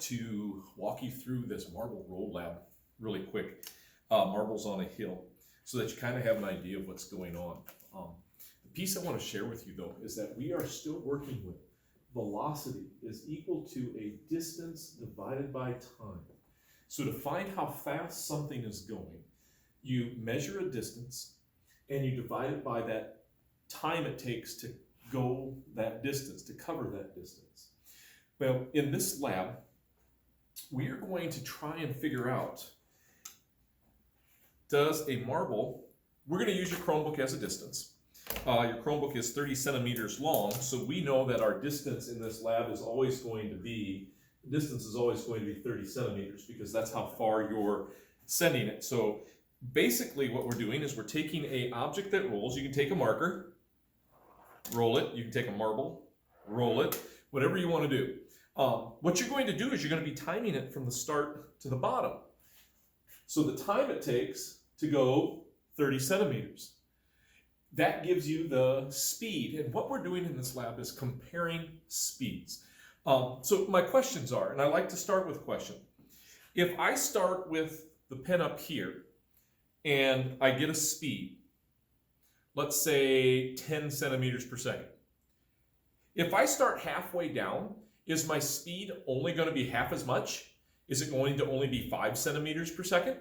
to walk you through this marble roll lab really quick. Marbles on a hill, so that you kind of have an idea of what's going on. The piece I want to share with you though is that we are still working with velocity is equal to a distance divided by time. So to find how fast something is going, you measure a distance and you divide it by that time it takes to go that distance, to cover that distance. Well, in this lab, we are going to try and figure out, does a marble, we're going to use your Chromebook as a distance. Your Chromebook is 30 centimeters long, so we know that our distance in this lab is always going to be, distance is always going to be 30 centimeters because that's how far you're sending it. So basically what we're doing is we're taking an object that rolls. You can take a marker, roll it. You can take a marble, roll it, whatever you want to do. What you're going to do is you're going to be timing it from the start to the bottom. So the time it takes to go 30 centimeters. That gives you the speed. And what we're doing in this lab is comparing speeds. So my questions are, and I like to start with a question. If I start with the pen up here and I get a speed, let's say 10 centimeters per second. If I start halfway down, is my speed only going to be half as much? Is it going to only be 5 centimeters per second?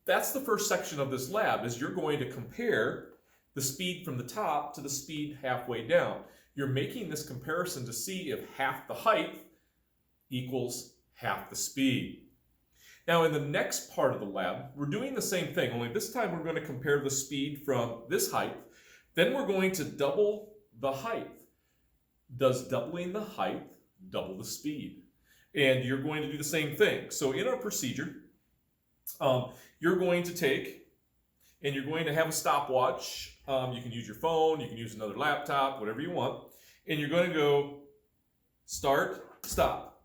That's the first section of this lab, is you're going to compare the speed from the top to the speed halfway down. You're making this comparison to see if half the height equals half the speed. Now in the next part of the lab, we're doing the same thing, only this time we're going to compare the speed from this height. Then we're going to double the height. Does doubling the height double the speed? And you're going to do the same thing. So in our procedure, you're going to take and you're going to have a stopwatch. You can use your phone, you can use another laptop, whatever you want. And you're going to go start, stop.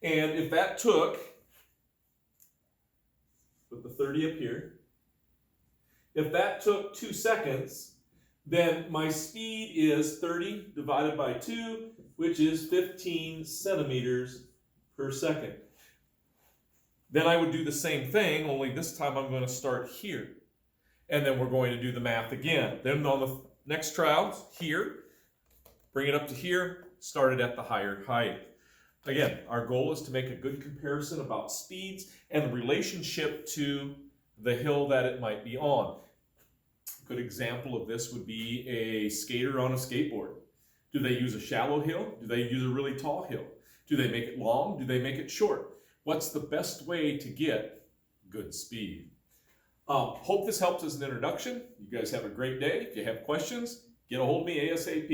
And if that took, put the 30 up here, if that took 2 seconds, then my speed is 30 divided by 2, which is 15 centimeters per second. Then I would do the same thing, only this time I'm going to start here. And then we're going to do the math again. Then on the next trial, here, bring it up to here, start it at the higher height. Again, our goal is to make a good comparison about speeds and the relationship to the hill that it might be on. A good example of this would be a skater on a skateboard. Do they use a shallow hill? Do they use a really tall hill? Do they make it long? Do they make it short? What's the best way to get good speed? Hope this helps as an introduction. You guys have a great day. If you have questions, get a hold of me ASAP.